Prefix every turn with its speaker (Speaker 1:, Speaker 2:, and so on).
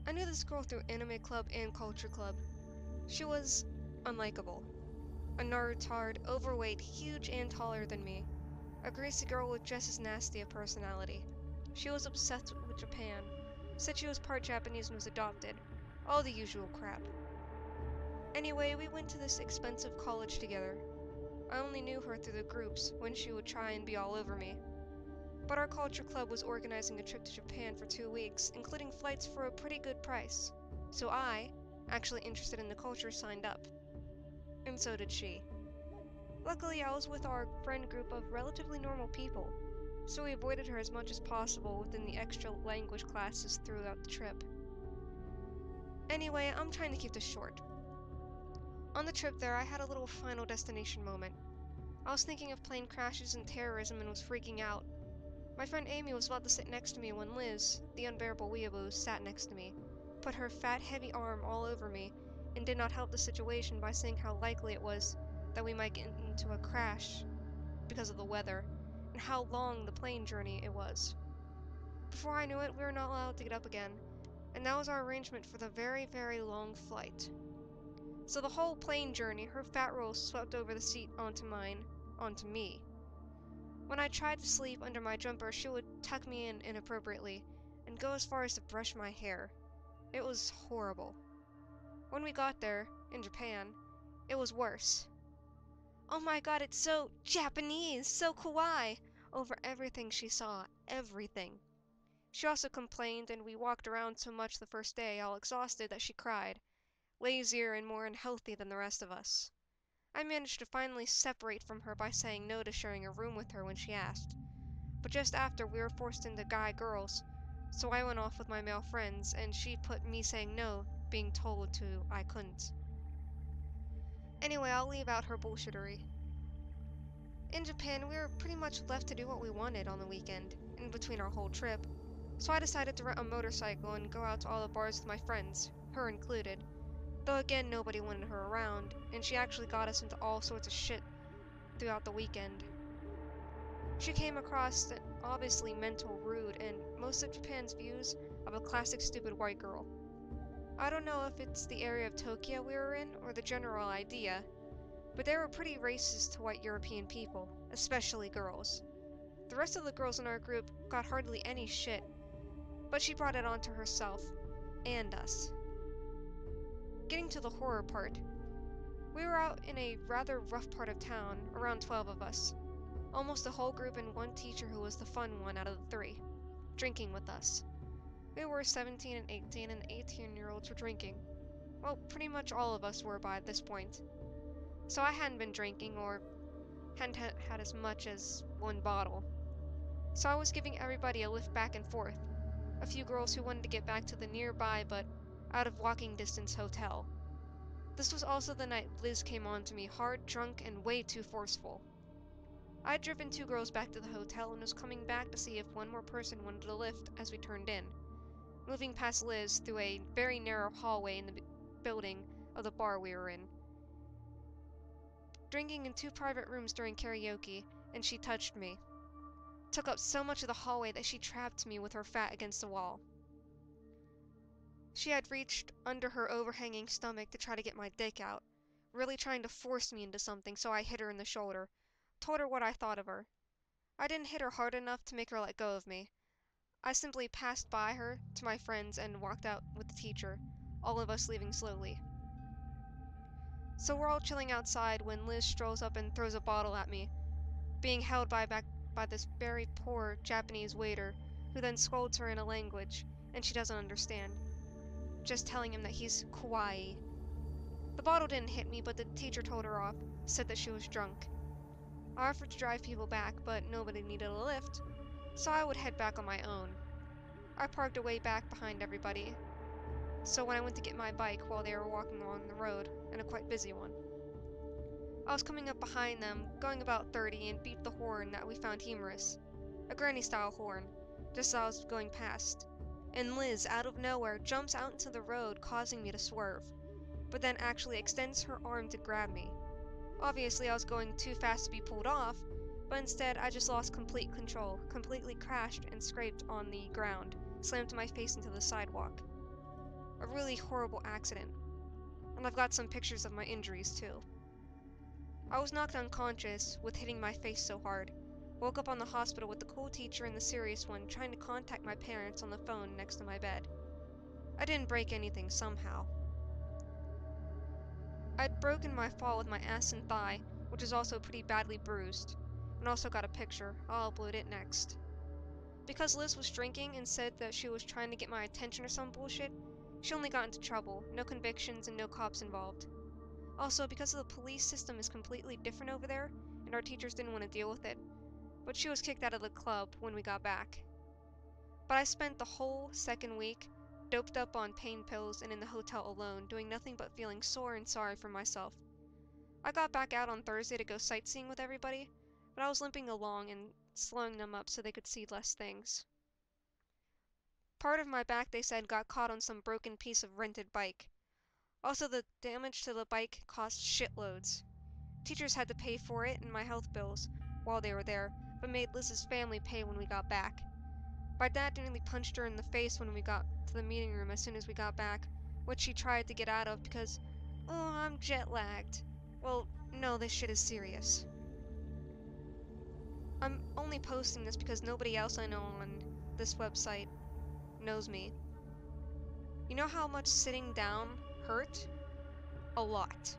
Speaker 1: I knew this girl through anime club and culture club. She was unlikable. A nerd-tard, overweight, huge and taller than me. A greasy girl with just as nasty a personality. She was obsessed with Japan. Said she was part Japanese and was adopted. All the usual crap. Anyway, we went to this expensive college together. I only knew her through the groups when she would try and be all over me. But our culture club was organizing a trip to Japan for 2 weeks, including flights for a pretty good price. So I, actually interested in the culture, signed up. And so did she. Luckily, I was with our friend group of relatively normal people, so we avoided her as much as possible within the extra language classes throughout the trip. Anyway, I'm trying to keep this short. On the trip there, I had a little final destination moment. I was thinking of plane crashes and terrorism and was freaking out. My friend Amy was about to sit next to me when Liz, the unbearable weeaboo, sat next to me, put her fat, heavy arm all over me, and did not help the situation by saying how likely it was that we might get into a crash because of the weather, and how long the plane journey it was. Before I knew it, we were not allowed to get up again, and that was our arrangement for the very, very long flight. So the whole plane journey, her fat roll swept over the seat onto me. When I tried to sleep under my jumper, she would tuck me in inappropriately, and go as far as to brush my hair. It was horrible. When we got there, in Japan, it was worse. Oh my god, it's so Japanese, so kawaii! Over everything she saw, everything. She also complained, and we walked around so much the first day, all exhausted, that she cried. Lazier and more unhealthy than the rest of us. I managed to finally separate from her by saying no to sharing a room with her when she asked. But just after, we were forced into guy-girls, so I went off with my male friends, and she put me saying no, being told to I couldn't. Anyway, I'll leave out her bullshittery. In Japan, we were pretty much left to do what we wanted on the weekend, in between our whole trip, so I decided to rent a motorcycle and go out to all the bars with my friends, her included. Though again, nobody wanted her around, and she actually got us into all sorts of shit throughout the weekend. She came across obviously mental, rude, and most of Japan's views of a classic stupid white girl. I don't know if it's the area of Tokyo we were in, or the general idea, but they were pretty racist to white European people, especially girls. The rest of the girls in our group got hardly any shit, but she brought it on to herself, and us. Getting to the horror part, we were out in a rather rough part of town, around 12 of us. Almost the whole group and one teacher who was the fun one out of the 3, drinking with us. We were 17 and 18, and the 18-year-olds were drinking. Well, pretty much all of us were by this point. So I hadn't been drinking, or hadn't had as much as 1 bottle. So I was giving everybody a lift back and forth. A few girls who wanted to get back to the nearby but out of walking distance hotel. This was also the night Liz came on to me hard, drunk, and way too forceful. I'd driven 2 girls back to the hotel and was coming back to see if one more person wanted a lift as we turned in, moving past Liz through a very narrow hallway in the building of the bar we were in. Drinking in 2 private rooms during karaoke, and she touched me. Took up so much of the hallway that she trapped me with her fat against the wall. She had reached under her overhanging stomach to try to get my dick out, really trying to force me into something, so I hit her in the shoulder, told her what I thought of her. I didn't hit her hard enough to make her let go of me. I simply passed by her to my friends and walked out with the teacher, all of us leaving slowly. So we're all chilling outside when Liz strolls up and throws a bottle at me, being held by this very poor Japanese waiter, who then scolds her in a language, and she doesn't understand, just telling him that he's kawaii. The bottle didn't hit me, but the teacher told her off, said that she was drunk. I offered to drive people back, but nobody needed a lift, so I would head back on my own. I parked away back behind everybody, so when I went to get my bike while they were walking along the road, and a quite busy one, I was coming up behind them, going about 30, and beeped the horn that we found humorous. A granny-style horn, just as I was going past. And Liz, out of nowhere, jumps out into the road, causing me to swerve, but then actually extends her arm to grab me. Obviously, I was going too fast to be pulled off, but instead I just lost complete control, completely crashed and scraped on the ground, slammed my face into the sidewalk. A really horrible accident. And I've got some pictures of my injuries too. I was knocked unconscious with hitting my face so hard. Woke up on the hospital with the cool teacher and the serious one trying to contact my parents on the phone next to my bed. I didn't break anything somehow. I'd broken my fall with my ass and thigh, which is also pretty badly bruised, and also got a picture. I'll upload it next. Because Liz was drinking and said that she was trying to get my attention or some bullshit, she only got into trouble, no convictions and no cops involved. Also, because the police system is completely different over there, and our teachers didn't want to deal with it, but she was kicked out of the club when we got back. But I spent the whole second week doped up on pain pills and in the hotel alone, doing nothing but feeling sore and sorry for myself. I got back out on Thursday to go sightseeing with everybody, but I was limping along and slowing them up so they could see less things. Part of my back, they said, got caught on some broken piece of rented bike. Also, the damage to the bike cost shitloads. Teachers had to pay for it and my health bills while they were there, but made Liz's family pay when we got back. My dad nearly punched her in the face when we got to the meeting room as soon as we got back, which she tried to get out of because, oh, I'm jet lagged. Well, no, this shit is serious. I'm only posting this because nobody else I know on this website knows me. You know how much sitting down hurt? A lot.